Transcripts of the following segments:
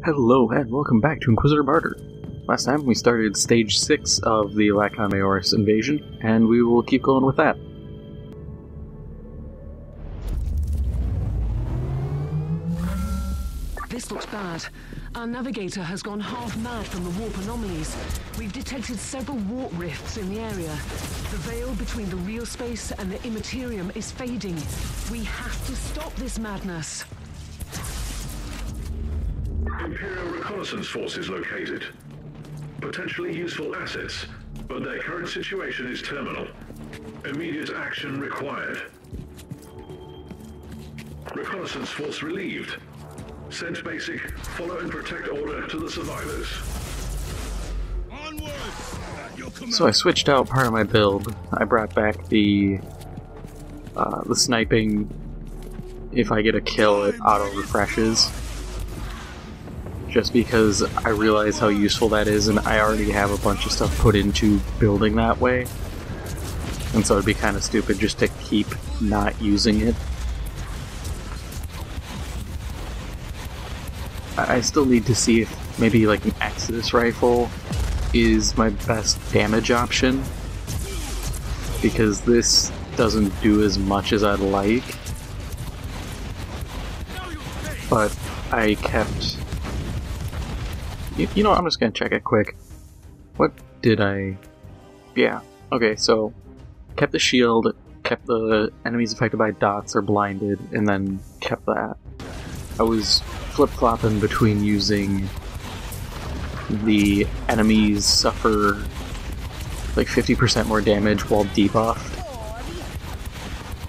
Hello and welcome back to Inquisitor Martyr. Last time we started stage 6 of the Lacon Majoris invasion, and we will keep going with that. This looks bad. Our navigator has gone half mad from the warp anomalies. We've detected several warp rifts in the area. The veil between the real space and the immaterium is fading. We have to stop this madness. Imperial reconnaissance forces located. Potentially useful assets, but their current situation is terminal. Immediate action required. Reconnaissance force relieved. Send basic, follow and protect order to the survivors. So I switched out part of my build. I brought back the sniping. If I get a kill, it auto-refreshes. Just because I realize how useful that is, and I already have a bunch of stuff put into building that way. And so it'd be kind of stupid just to keep not using it. I still need to see if maybe like an Exodus rifle is my best damage option, because this doesn't do as much as I'd like. But I kept... You know what, I'm just gonna check it quick. What did I... Yeah, okay, so kept the shield, kept the enemies affected by dots or blinded, and then kept that. I was flip-flopping between using the enemies suffer like 50% more damage while debuffed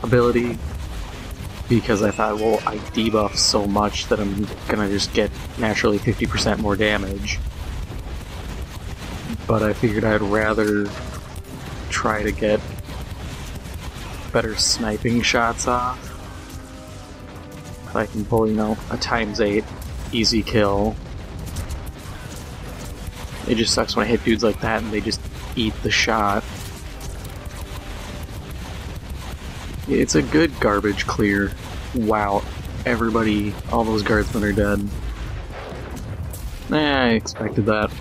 ability, because I thought, well, I debuff so much that I'm gonna just get naturally 50% more damage. But I figured I'd rather try to get better sniping shots off. I can pull, you know, a ×8 easy kill. It just sucks when I hit dudes like that and they just eat the shot. It's a good garbage clear. Wow, everybody, all those guardsmen are dead. I expected that.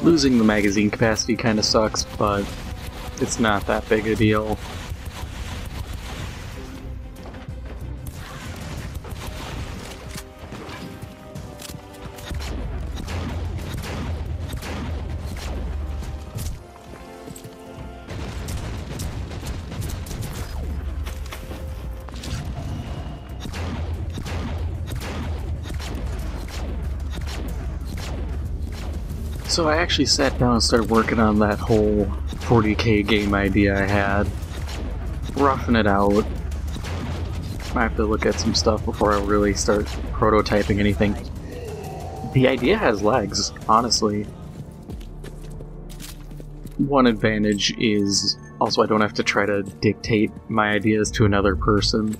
Losing the magazine capacity kinda sucks, but it's not that big a deal. So I actually sat down and started working on that whole 40K game idea I had. Roughing it out. I have to look at some stuff before I really start prototyping anything. The idea has legs, honestly. One advantage is also I don't have to try to dictate my ideas to another person.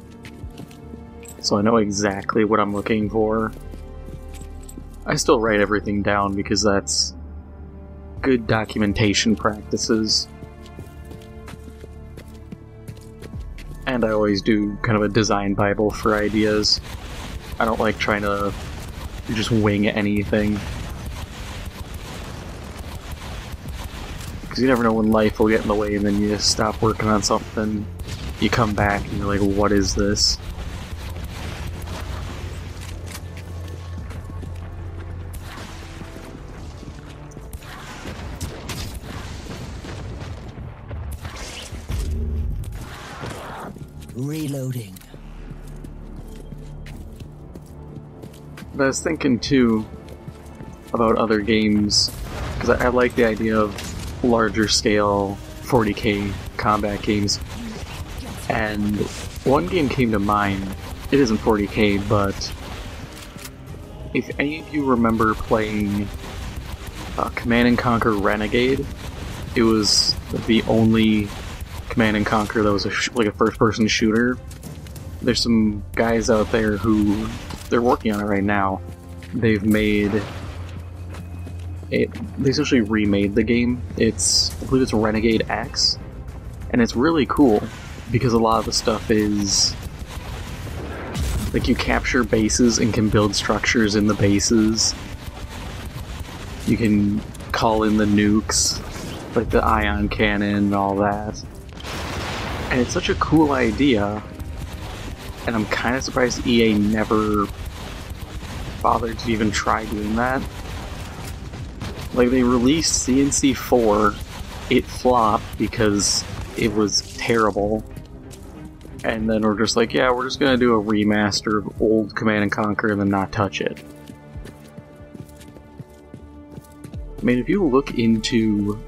So I know exactly what I'm looking for. I still write everything down because that's good documentation practices. And I always do kind of a design bible for ideas. I don't like trying to just wing anything. Because you never know when life will get in the way and then you just stop working on something, you come back and you're like, what is this? Reloading. But I was thinking too about other games, because I like the idea of larger scale 40K combat games. And one game came to mind. It isn't 40K, but if any of you remember playing Command & Conquer Renegade, it was the only Command & Conquer that was like a first-person shooter. There's some guys out there who they're working on it right now. They've made it. They essentially remade the game. I believe it's Renegade X, and it's really cool because a lot of the stuff is Like, you capture bases and can build structures in the bases. You can call in the nukes, like the ion cannon and all that. And it's such a cool idea, and I'm kind of surprised EA never bothered to even try doing that. Like, they released CNC 4, it flopped because it was terrible, and then we're just like, yeah, we're just gonna do a remaster of old Command & Conquer and then not touch it. I mean, if you look into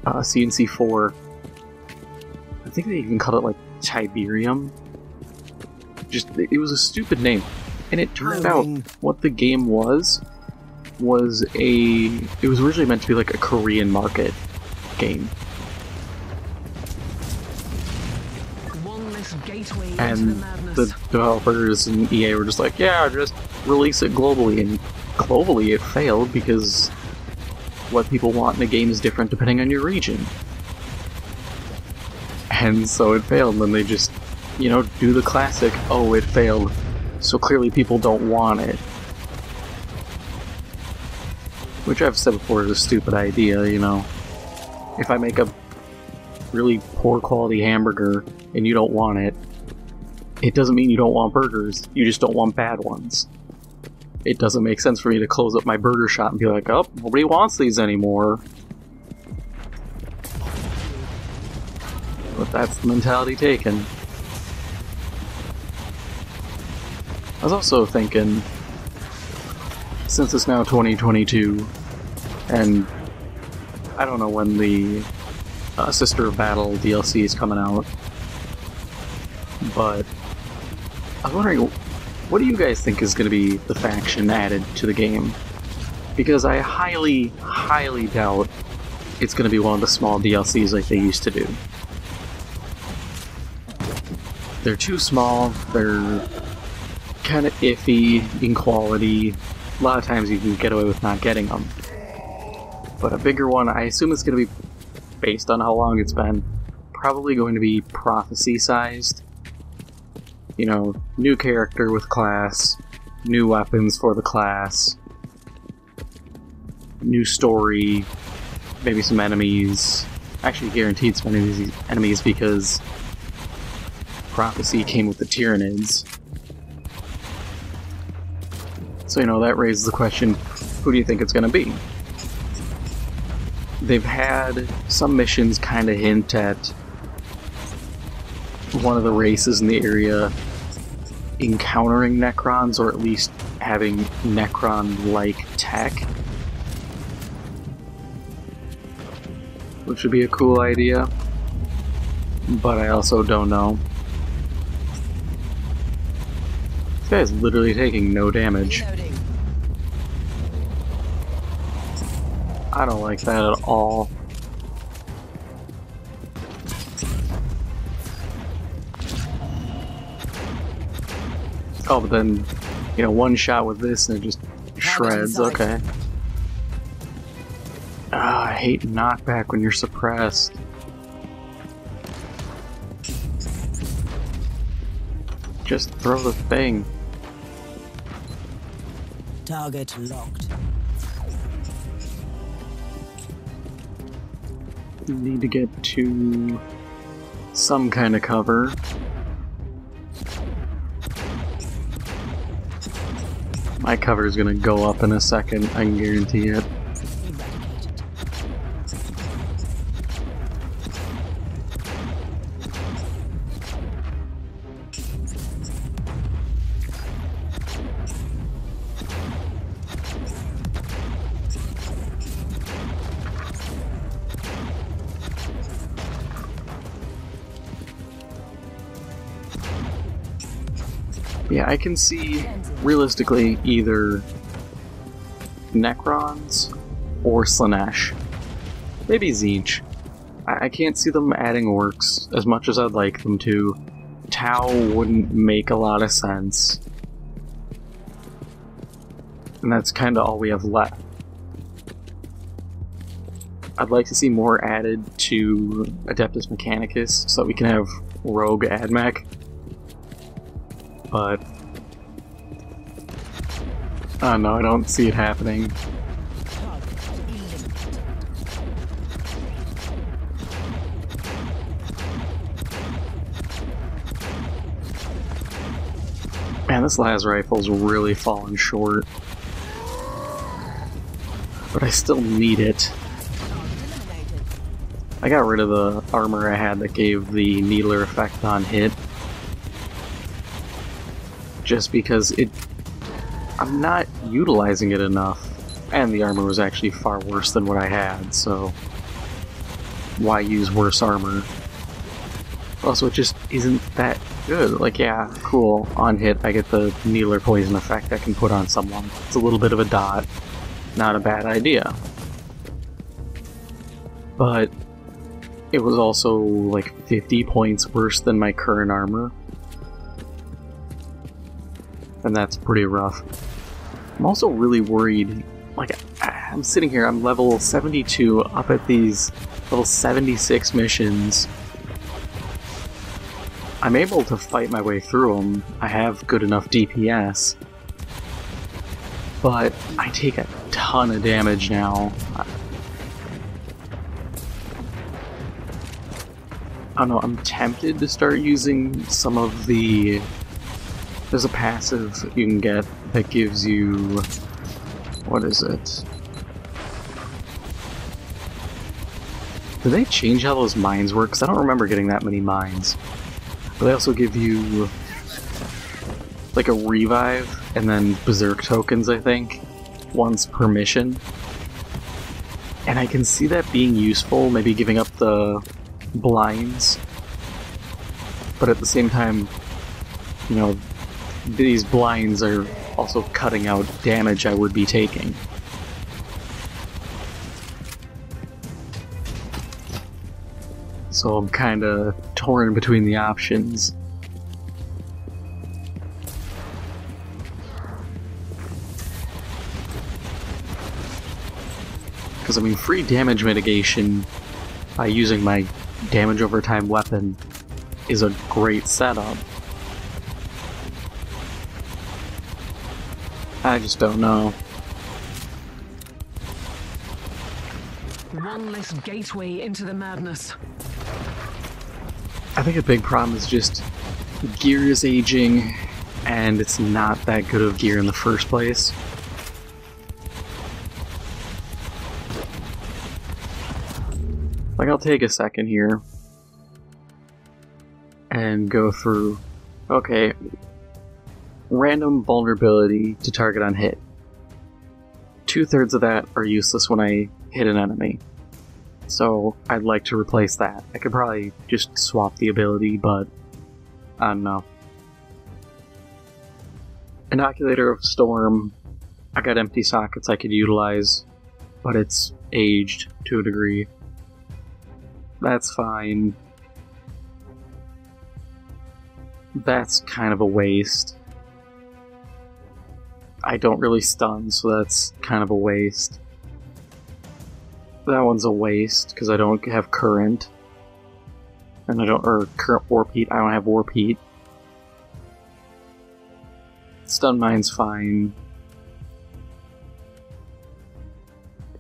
CNC 4, I think they even called it like Tiberium. Just, it was a stupid name. And it turned out what the game was it was originally meant to be like a Korean market game. One less gateway into And the madness. the developers and EA were just like, yeah, just release it globally. And globally it failed because what people want in a game is different depending on your region. And so it failed, and then they just, you know, do the classic, oh, it failed, so clearly people don't want it. Which I've said before is a stupid idea, you know. If I make a really poor quality hamburger and you don't want it, it doesn't mean you don't want burgers, you just don't want bad ones. It doesn't make sense for me to close up my burger shop and be like, oh, nobody wants these anymore. But that's the mentality taken. I was also thinking, since it's now 2022, and I don't know when the Sister of Battle DLC is coming out, but I was wondering, what do you guys think is going to be the faction added to the game? Because I highly, highly doubt it's going to be one of the small DLCs like they used to do. They're too small, they're kind of iffy in quality. A lot of times you can get away with not getting them. But a bigger one, I assume it's going to be, based on how long it's been, probably going to be prophecy-sized. You know, new character with class, new weapons for the class, new story, maybe some enemies. Actually guaranteed some enemies because prophecy came with the Tyranids. So, you know, that raises the question, who do you think it's going to be? They've had some missions kind of hint at one of the races in the area encountering Necrons, or at least having Necron-like tech. Which would be a cool idea, but I also don't know. This guy's literally taking no damage. I don't like that at all. Oh, but then, you know, one shot with this and it just shreds, okay. Ah, I hate knockback when you're suppressed. Just throw the thing. Target locked. Need to get to some kind of cover. My cover is gonna go up in a second, I can guarantee it. Yeah, I can see, realistically, either Necrons or Slanesh. Maybe Tzeentch. I can't see them adding orcs as much as I'd like them to. Tau wouldn't make a lot of sense. And that's kinda all we have left. I'd like to see more added to Adeptus Mechanicus so that we can have Rogue AdMech. But Oh no, I don't see it happening. Man, this las rifle's really fallen short. But I still need it. I got rid of the armor I had that gave the needler effect on hit. Just because I'm not utilizing it enough. And the armor was actually far worse than what I had, so why use worse armor? Also, it just isn't that good. Like, yeah, cool. On hit, I get the needler poison effect I can put on someone. It's a little bit of a dot. Not a bad idea. But it was also like 50 points worse than my current armor. And that's pretty rough. I'm also really worried. Like, I'm sitting here, I'm level 72 up at these level 76 missions. I'm able to fight my way through them. I have good enough DPS. But I take a ton of damage now. I don't know, I'm tempted to start using some of the... There's a passive you can get that gives you... What is it? Do they change how those mines work? Because I don't remember getting that many mines. But they also give you like a revive and then berserk tokens, I think, once per mission. And I can see that being useful, maybe giving up the blinds. But at the same time, you know, these blinds are also cutting out damage I would be taking. So I'm kinda torn between the options. Because, I mean, free damage mitigation by using my damage over time weapon is a great setup. I just don't know. One less gateway into the madness. I think a big problem is just gear is aging, and it's not that good of gear in the first place. Like, I'll take a second here and go through, okay, random vulnerability to target on hit. 2/3 of that are useless when I hit an enemy. So I'd like to replace that. I could probably just swap the ability, but I don't know. Inoculator of Storm. I got empty sockets I could utilize, but it's aged to a degree. That's fine. That's kind of a waste. I don't really stun, so that's kind of a waste. That one's a waste, because I don't have current. And I don't, or current warp heat, I don't have warp heat. Stun mine's fine.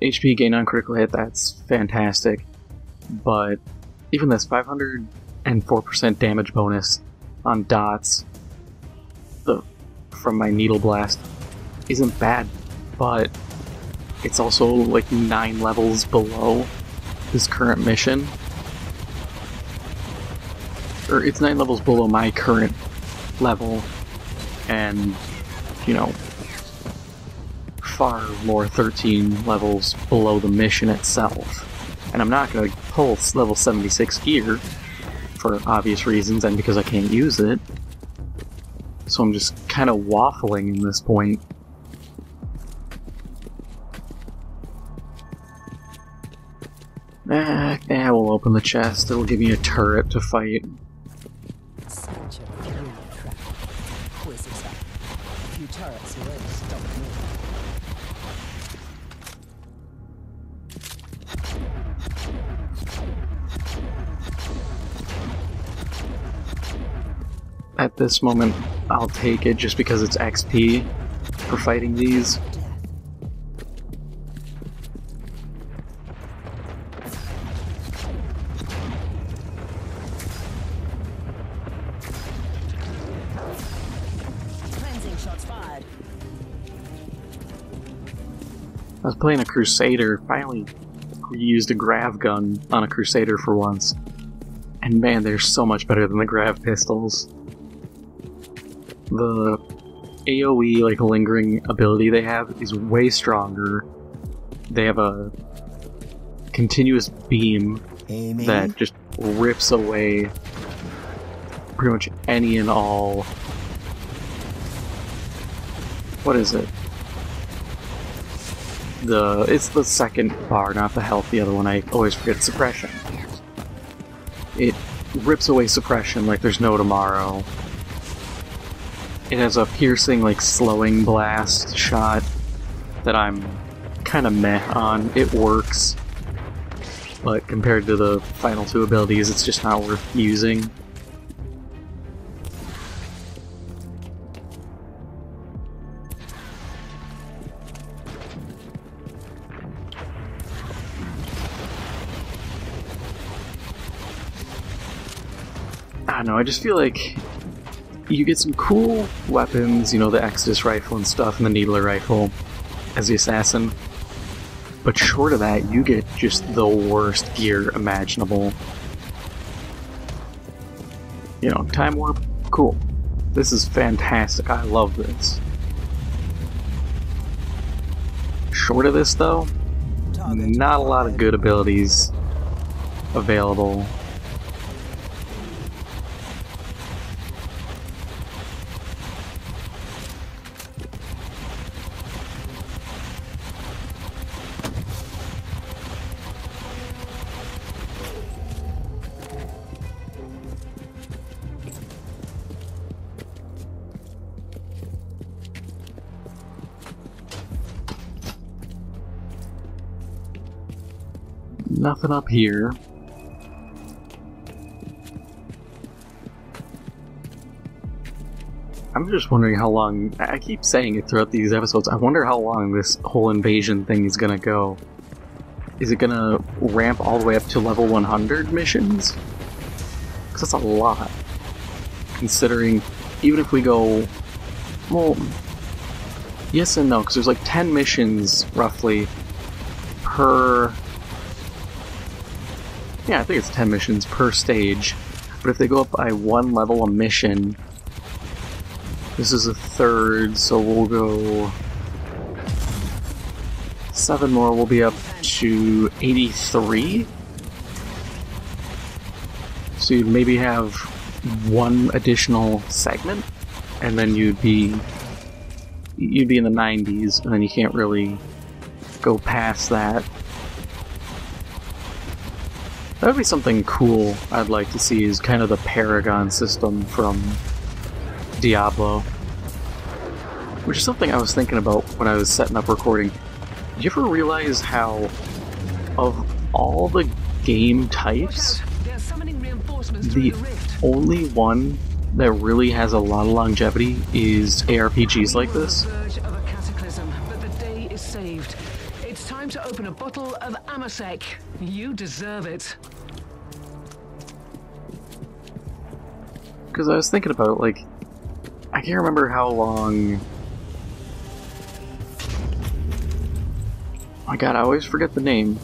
HP gain on critical hit, that's fantastic. But even this 504% damage bonus on dots from my needle blast isn't bad, but it's also like 9 levels below this current mission. Or it's 9 levels below my current level, and, you know, far more 13 levels below the mission itself. And I'm not going to pull level 76 gear, for obvious reasons, and because I can't use it. So I'm just kind of waffling in this point. We'll open the chest. It'll give me a turret to fight. At this moment, I'll take it just because it's XP. for fighting these. Cleansing shots fired. I was playing a Crusader, finally used a grav gun on a Crusader for once. And man, they're so much better than the grav pistols. The AoE, like, lingering ability they have is way stronger. They have a continuous beam that just rips away pretty much any and all... What is it? It's the second bar, not the health, the other one I always forget, suppression. It rips away suppression like there's no tomorrow. It has a piercing, like, slowing blast shot that I'm kind of meh on. It works, but compared to the final two abilities, it's just not worth using. I don't know, I just feel like you get some cool weapons, you know, the Exodus rifle and stuff, and the Needler rifle as the assassin. But short of that, you get just the worst gear imaginable. You know, Time Warp, cool. This is fantastic, I love this. Short of this, though, not a lot of good abilities available. Nothing up here. I'm just wondering how long, I keep saying it throughout these episodes, I wonder how long this whole invasion thing is gonna go. Is it gonna ramp all the way up to level 100 missions? Because that's a lot. Considering, even if we go, well, yes and no, because there's like 10 missions, roughly, per... Yeah, I think it's 10 missions per stage, but if they go up by one level a mission, this is a third, so we'll go 7 more, we'll be up to 83? So you'd maybe have one additional segment, and then you'd be in the 90s, and then you can't really go past that. That would be something cool I'd like to see, is kind of the Paragon system from Diablo. Which is something I was thinking about when I was setting up recording. Did you ever realize how, of all the game types, the only one that really has a lot of longevity is ARPGs like this? Time to open a bottle of Amasec. You deserve it. Because I was thinking about it, like, I can't remember how long... Oh my god, I always forget the name.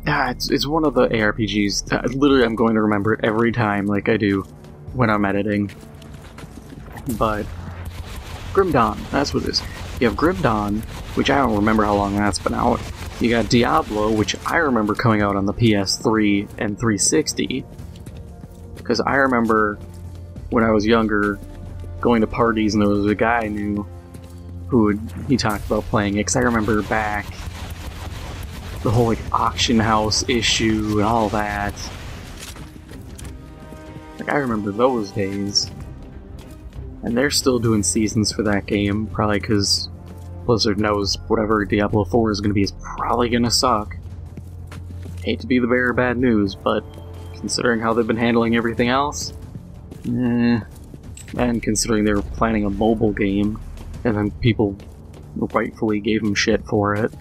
Yeah, it's one of the ARPGs. Literally, I'm going to remember it every time, like I do when I'm editing. But... Grim Dawn, that's what it is. You have Grim Dawn, which I don't remember how long that's been out. You got Diablo, which I remember coming out on the PS3 and 360. Because I remember when I was younger going to parties and there was a guy I knew who he talked about playing it. Because I remember back the whole like auction house issue and all that. Like, I remember those days. And they're still doing seasons for that game, probably because Blizzard knows whatever Diablo 4 is going to be is probably going to suck. Hate to be the bearer of bad news, but considering how they've been handling everything else, And considering they were planning a mobile game, and then people rightfully gave them shit for it,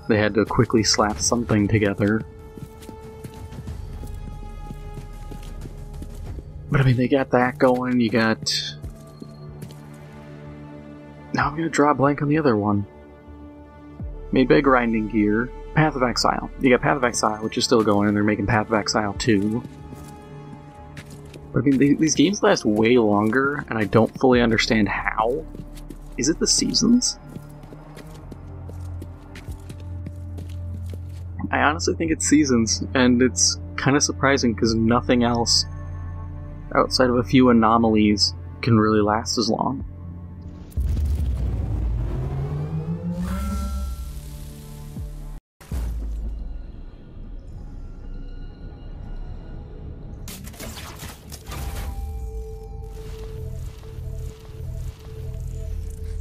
they had to quickly slap something together. But I mean, they got that going, you got... Now I'm gonna draw a blank on the other one. Made by Grinding Gear. Path of Exile. You got Path of Exile, which is still going, and they're making Path of Exile 2. But I mean, these games last way longer, and I don't fully understand how. Is it the seasons? I honestly think it's seasons, and it's kind of surprising because nothing else, outside of a few anomalies, can really last as long.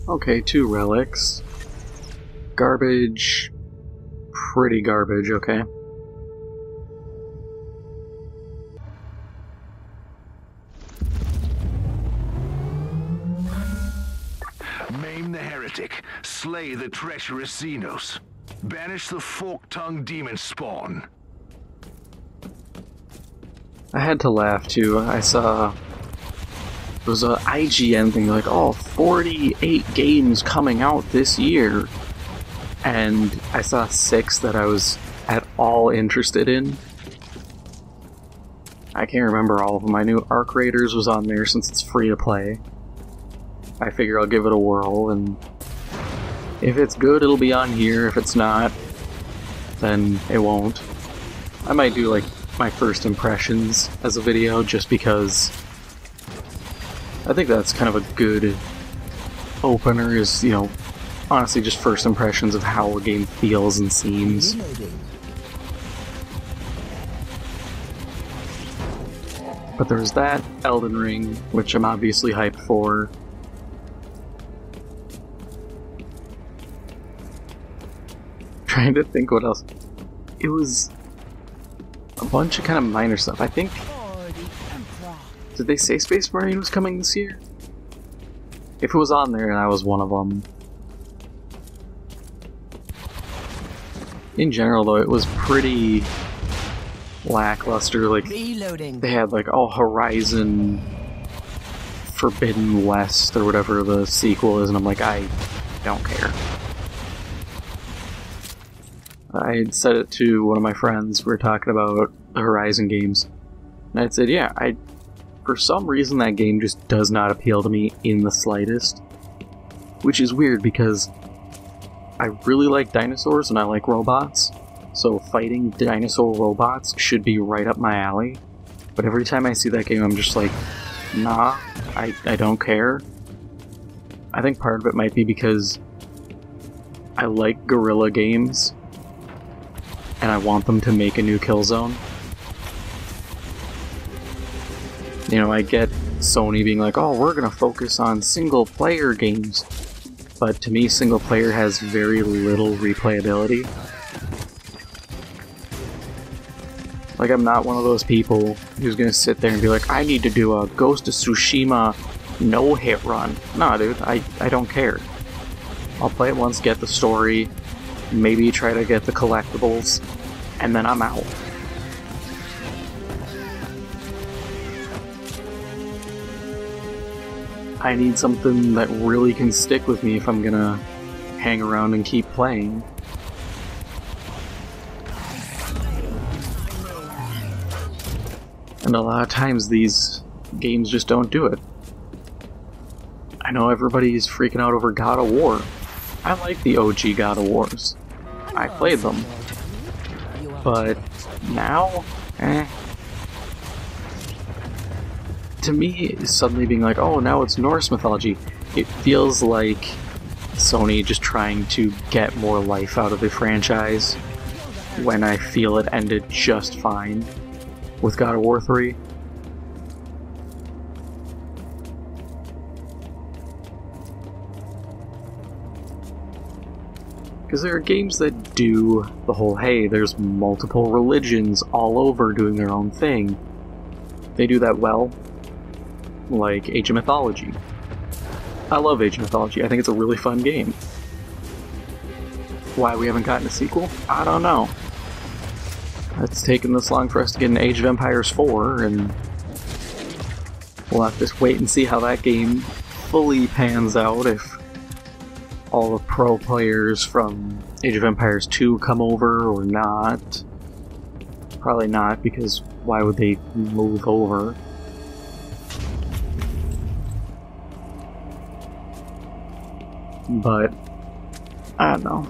Okay, 2 relics. Garbage. Pretty garbage, okay. Maim the heretic. Slay the treacherous Xenos. Banish the fork-tongued demon spawn. I had to laugh too. I saw... It was a IGN thing, like, oh, 48 games coming out this year. And I saw 6 that I was at all interested in. I can't remember all of them. I knew Arc Raiders was on there since it's free to play. I figure I'll give it a whirl, and if it's good, it'll be on here. If it's not, then it won't. I might do, like, my first impressions as a video, just because I think that's kind of a good opener, is, you know, honestly just first impressions of how a game feels and seems. But there's that, Elden Ring, which I'm obviously hyped for. Trying to think what else. It was a bunch of kind of minor stuff. I think... Did they say Space Marine was coming this year? If it was on there, and I was one of them. In general, though, it was pretty lackluster. Like, Reloading. they had, like, Horizon Forbidden West, or whatever the sequel is, and I'm like, I don't care. I had said it to one of my friends. We were talking about the Horizon games, and I said, yeah, for some reason that game just does not appeal to me in the slightest. Which is weird, because I really like dinosaurs and I like robots, so fighting dinosaur robots should be right up my alley. But every time I see that game, I'm just like, nah, I don't care. I think part of it might be because I like guerrilla games, and I want them to make a new Killzone. You know, I get Sony being like, oh, we're gonna focus on single-player games. But to me, single-player has very little replayability. Like, I'm not one of those people who's gonna sit there and be like, I need to do a Ghost of Tsushima no-hit run. Nah, dude, I don't care. I'll play it once, get the story, maybe try to get the collectibles, and then I'm out. I need something that really can stick with me if I'm gonna hang around and keep playing. And a lot of times these games just don't do it. I know everybody's freaking out over God of War. I like the OG God of Wars. I played them. But now, to me, suddenly being like, oh, now it's Norse mythology, it feels like Sony just trying to get more life out of the franchise when I feel it ended just fine with God of War 3. Because there are games that do the whole, hey, there's multiple religions all over doing their own thing. They do that well. like Age of Mythology. I love Age of Mythology. I think it's a really fun game. Why we haven't gotten a sequel? I don't know. It's taken this long for us to get an Age of Empires 4, and we'll have to just wait and see how that game fully pans out, if all the pro players from Age of Empires 2 come over or not. Probably not, because why would they move over? But, I don't know.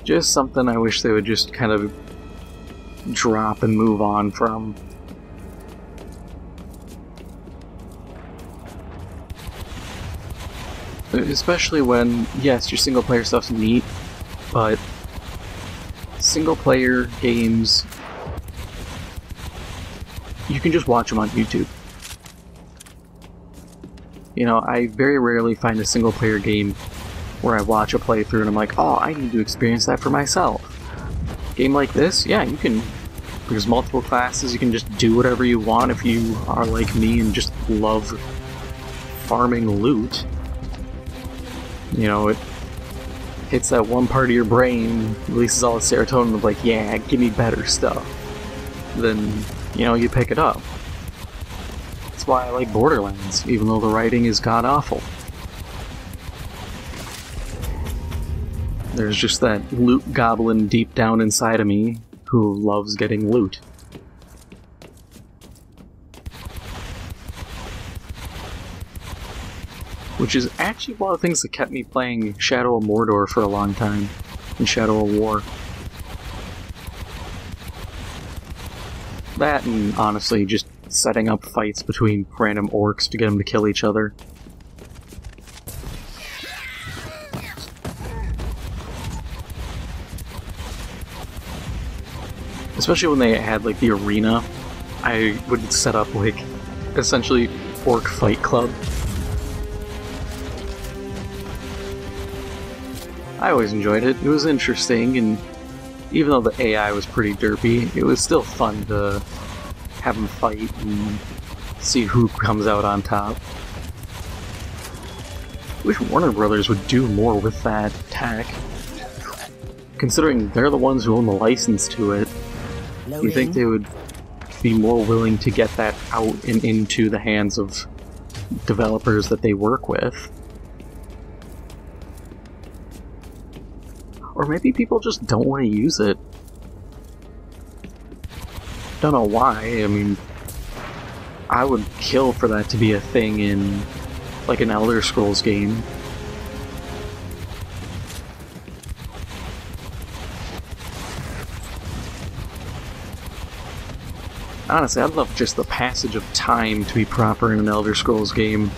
Just something I wish they would just kind of drop and move on from. Especially when, yes, your single player stuff's neat, but single player games, you can just watch them on YouTube. You know, I very rarely find a single player game where I watch a playthrough and I'm like, oh, I need to experience that for myself. Game like this, yeah, you can, there's multiple classes, you can just do whatever you want if you are like me and just love farming loot. You know, it hits that one part of your brain, releases all the serotonin of like, yeah, give me better stuff. Then, you know, you pick it up. That's why I like Borderlands, even though the writing is god-awful. There's just that loot goblin deep down inside of me who loves getting loot. Which is actually one of the things that kept me playing Shadow of Mordor for a long time, and Shadow of War. That, and honestly, just setting up fights between random orcs to get them to kill each other. Especially when they had, like, the arena, I would set up, like, essentially Orc Fight Club. I always enjoyed it. It was interesting, and even though the AI was pretty derpy, it was still fun to have them fight and see who comes out on top. I wish Warner Brothers would do more with that tech. Considering they're the ones who own the license to it, you think they would be more willing to get that out and into the hands of developers that they work with? Or maybe people just don't want to use it. Don't know why. I mean, I would kill for that to be a thing in, like, an Elder Scrolls game. Honestly, I'd love just the passage of time to be proper in an Elder Scrolls game.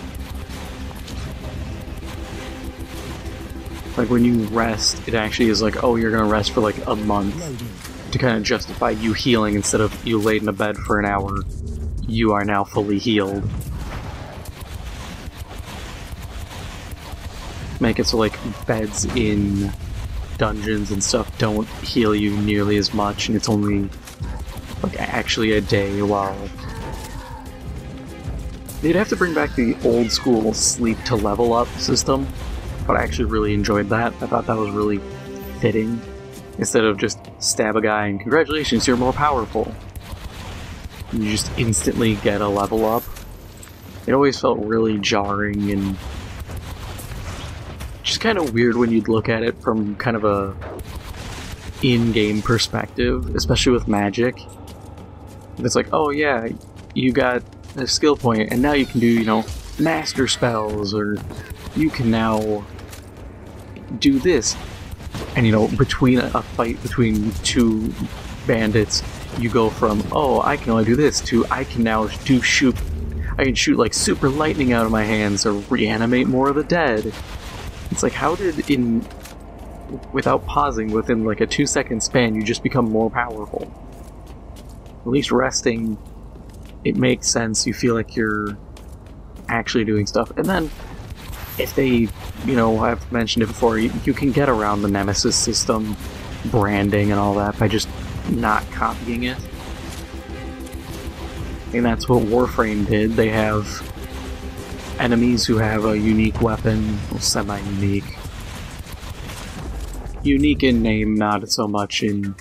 Like, when you rest, it actually is like, oh, you're gonna rest for like a month to kind of justify you healing instead of you laid in a bed for an hour. You are now fully healed. Make it so, like, beds in dungeons and stuff don't heal you nearly as much, and it's only, like, actually a day while... They'd have to bring back the old school sleep to level up system, but I actually really enjoyed that. I thought that was really fitting. Instead of just stab a guy and congratulations, you're more powerful. You just instantly get a level up. It always felt really jarring and just kind of weird when you'd look at it from kind of a in-game perspective, especially with magic. It's like, oh yeah, you got a skill point and now you can do, you know, master spells, or you can now do this. And, you know, between a fight between two bandits, you go from, oh, I can only do this, to I can now shoot like super lightning out of my hands, or reanimate more of the dead. It's like, how did, without pausing, within like a 2-second span, you just become more powerful? At least resting, it makes sense. You feel like you're actually doing stuff. And then, if they, you know, I've mentioned it before, you can get around the Nemesis system, branding and all that, by just not copying it. And that's what Warframe did. They have enemies who have a unique weapon, well, semi-unique. Unique in name, not so much in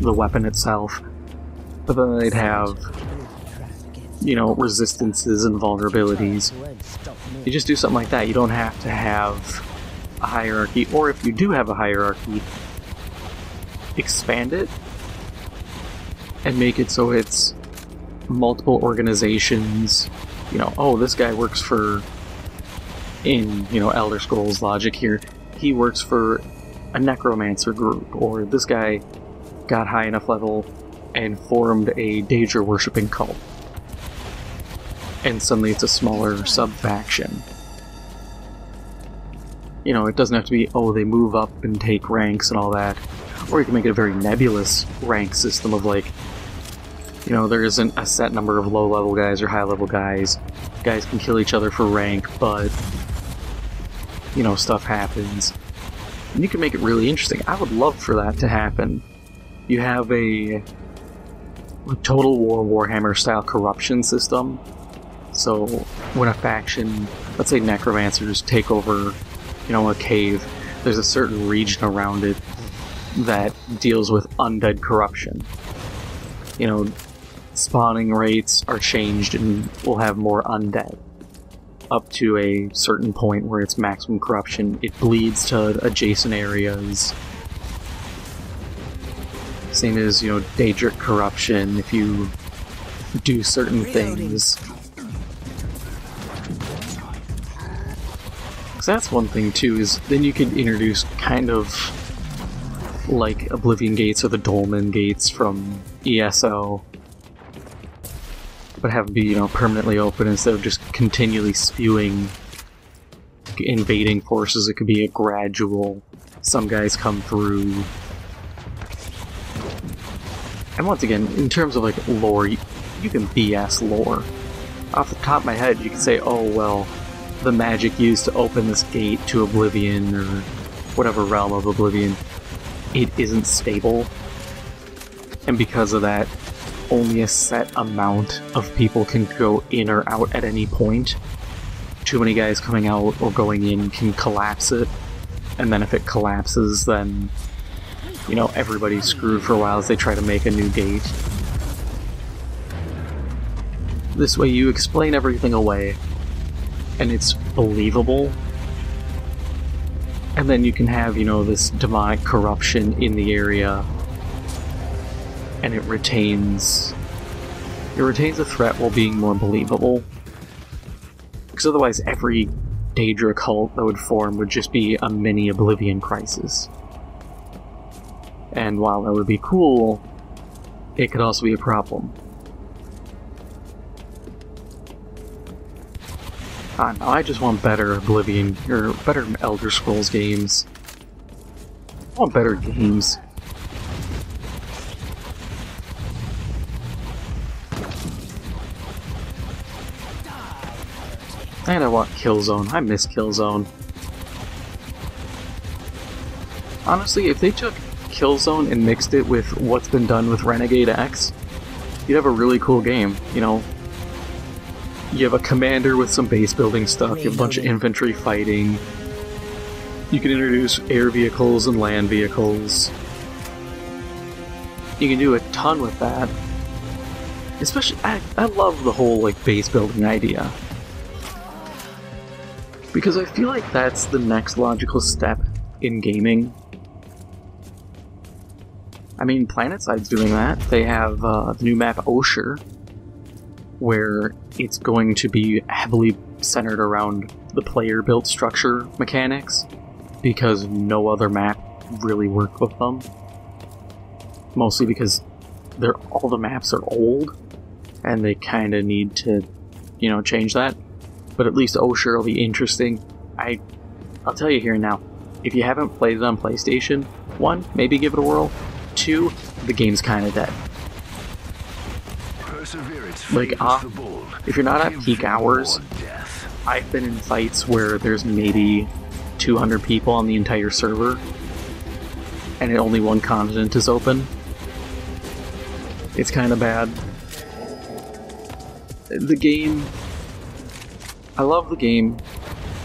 the weapon itself. But then they'd have, you know, resistances and vulnerabilities. You just do something like that. You don't have to have a hierarchy, or if you do have a hierarchy, expand it and make it so it's multiple organizations. You know, oh, this guy works for, in, you know, Elder Scrolls logic here, he works for a necromancer group, or this guy got high enough level and formed a Daedra worshipping cult. And suddenly it's a smaller sub-faction. You know, it doesn't have to be, oh, they move up and take ranks and all that. Or you can make it a very nebulous rank system of, like, you know, there isn't a set number of low-level guys or high-level guys. Guys can kill each other for rank, but, you know, stuff happens. And you can make it really interesting. I would love for that to happen. You have a Total War Warhammer-style corruption system. So, when a faction, let's say necromancers, take over, you know, a cave, there's a certain region around it that deals with undead corruption. You know, spawning rates are changed and we'll have more undead. Up to a certain point where it's maximum corruption, it bleeds to adjacent areas. Same as, you know, Daedric corruption, if you do certain things. Because that's one thing too, is then you could introduce kind of like Oblivion Gates or the Dolmen Gates from ESO, but have them be, you know, permanently open instead of just continually spewing invading forces. It could be a gradual, some guys come through. And once again, in terms of like lore, you can BS lore. Off the top of my head, you can say, oh well, the magic used to open this gate to Oblivion, or whatever realm of Oblivion, it isn't stable. And because of that, only a set amount of people can go in or out at any point. Too many guys coming out or going in can collapse it. And then if it collapses, then, you know, everybody's screwed for a while as they try to make a new gate. This way you explain everything away, and it's believable. And then you can have, you know, this demonic corruption in the area, and it retains a threat while being more believable. Because otherwise every Daedra cult that would form would just be a mini Oblivion crisis. And while that would be cool, it could also be a problem. No, I just want better Oblivion, or better Elder Scrolls games. I want better games. And I want Killzone. I miss Killzone. Honestly, if they took Killzone and mixed it with what's been done with Renegade X, you'd have a really cool game, you know? You have a commander with some base building stuff, you have a bunch of infantry fighting, you can introduce air vehicles and land vehicles. You can do a ton with that. Especially, I love the whole, like, base building idea. Because I feel like that's the next logical step in gaming. I mean, PlanetSide's doing that. They have the new map Osher, where it's going to be heavily centered around the player-built structure mechanics, because no other map really worked with them. Mostly because all the maps are old, and they kind of need to, you know, change that. But at least Osher will be interesting. I'll tell you here now, if you haven't played it on PlayStation, 1, maybe give it a whirl. 2, the game's kind of dead. Like, if you're not at peak hours, I've been in fights where there's maybe 200 people on the entire server, and only one continent is open. It's kind of bad. The game I love the game.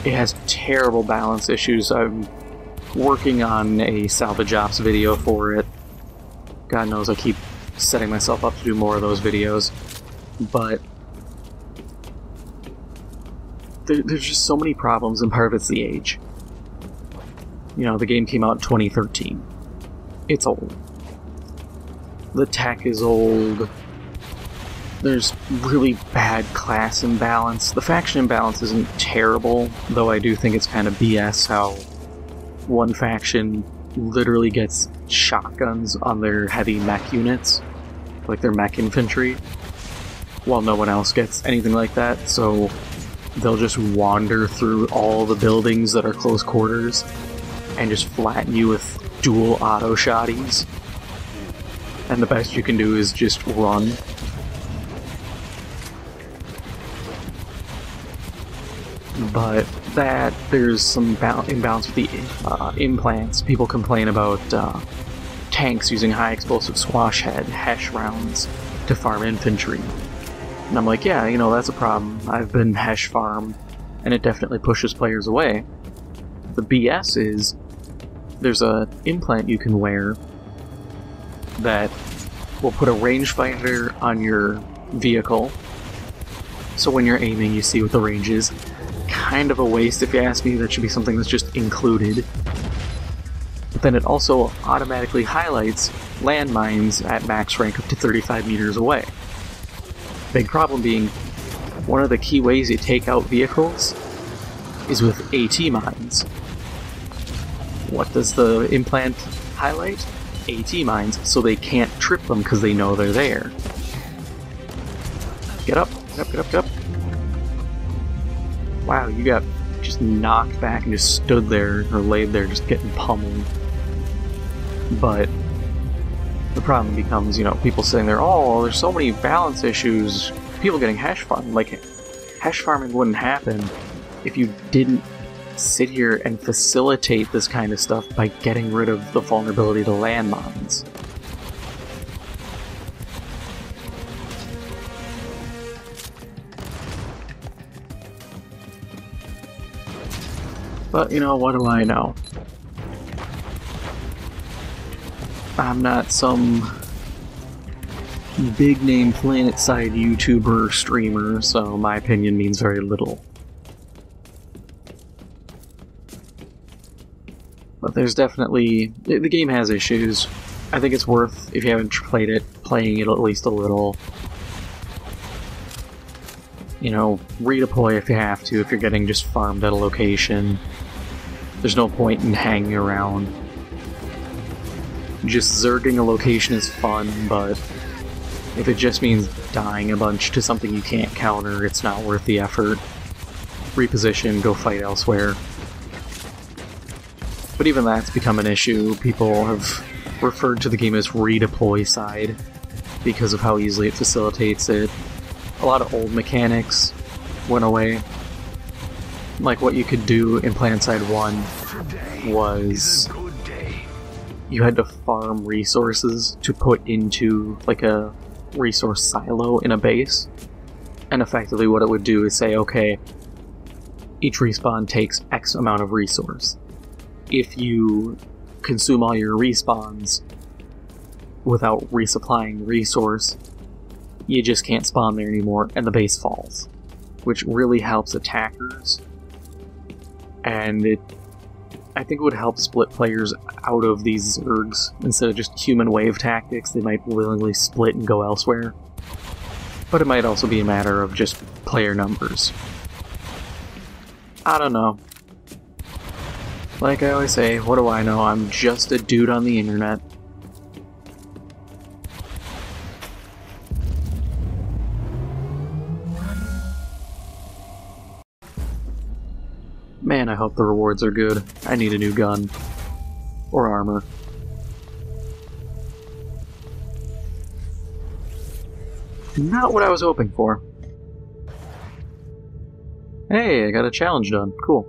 It has terrible balance issues. I'm working on a salvage ops video for it. God knows I keep setting myself up to do more of those videos. But there's just so many problems, and part of it's the age. You know, the game came out in 2013. It's old. The tech is old. There's really bad class imbalance. The faction imbalance isn't terrible, though I do think it's kind of BS how one faction literally gets shotguns on their heavy mech units, like their mech infantry, while no one else gets anything like that, so they'll just wander through all the buildings that are close quarters and just flatten you with dual auto shotties. And the best you can do is just run. But there's some imbalance with the implants. People complain about tanks using high explosive squash head, Hesh rounds to farm infantry. And I'm like, yeah, you know, that's a problem. I've been Hesh farmed, and it definitely pushes players away. The BS is, there's an implant you can wear that will put a rangefinder on your vehicle, so when you're aiming you see what the range is. Kind of a waste if you ask me. That should be something that's just included. But then it also automatically highlights landmines at max rank up to 35 meters away. Big problem being, one of the key ways you take out vehicles is with AT mines. What does the implant highlight? AT mines, so they can't trip them because they know they're there. Get up, get up, get up, get up. Wow, you got just knocked back and just stood there, or laid there just getting pummeled. But the problem becomes, you know, people sitting there, oh, there's so many balance issues, people getting hash farmed. Like, hash farming wouldn't happen if you didn't sit here and facilitate this kind of stuff by getting rid of the vulnerability to landmines. But, you know, what do I know? I'm not some big-name planet-side YouTuber or streamer, so my opinion means very little. But there's definitely... the game has issues. I think it's worth, if you haven't played it, playing it at least a little. You know, redeploy if you have to, if you're getting just farmed at a location. There's no point in hanging around. Just zerging a location is fun, but if it just means dying a bunch to something you can't counter, it's not worth the effort. Reposition, go fight elsewhere. But even that's become an issue. People have referred to the game as redeploy side because of how easily it facilitates it. A lot of old mechanics went away. Like what you could do in PlanetSide 1 was you had to farm resources to put into like a resource silo in a base. And effectively what it would do is say, okay, each respawn takes X amount of resource. If you consume all your respawns without resupplying resource, you just can't spawn there anymore and the base falls. Which really helps attackers. And I think it would help split players out of these zergs. Instead of just human wave tactics, they might willingly split and go elsewhere. But it might also be a matter of just player numbers. I don't know. Like I always say, what do I know? I'm just a dude on the internet. Man, I hope the rewards are good. I need a new gun. Or armor. Not what I was hoping for. Hey, I got a challenge done. Cool.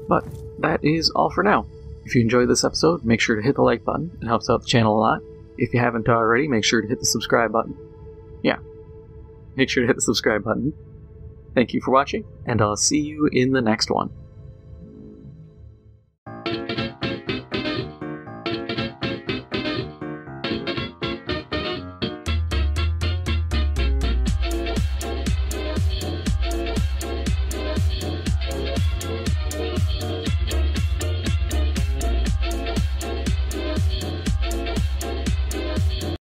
But that is all for now. If you enjoyed this episode, make sure to hit the like button. It helps out the channel a lot. If you haven't already, make sure to hit the subscribe button. Yeah. Make sure to hit the subscribe button. Thank you for watching, and I'll see you in the next one.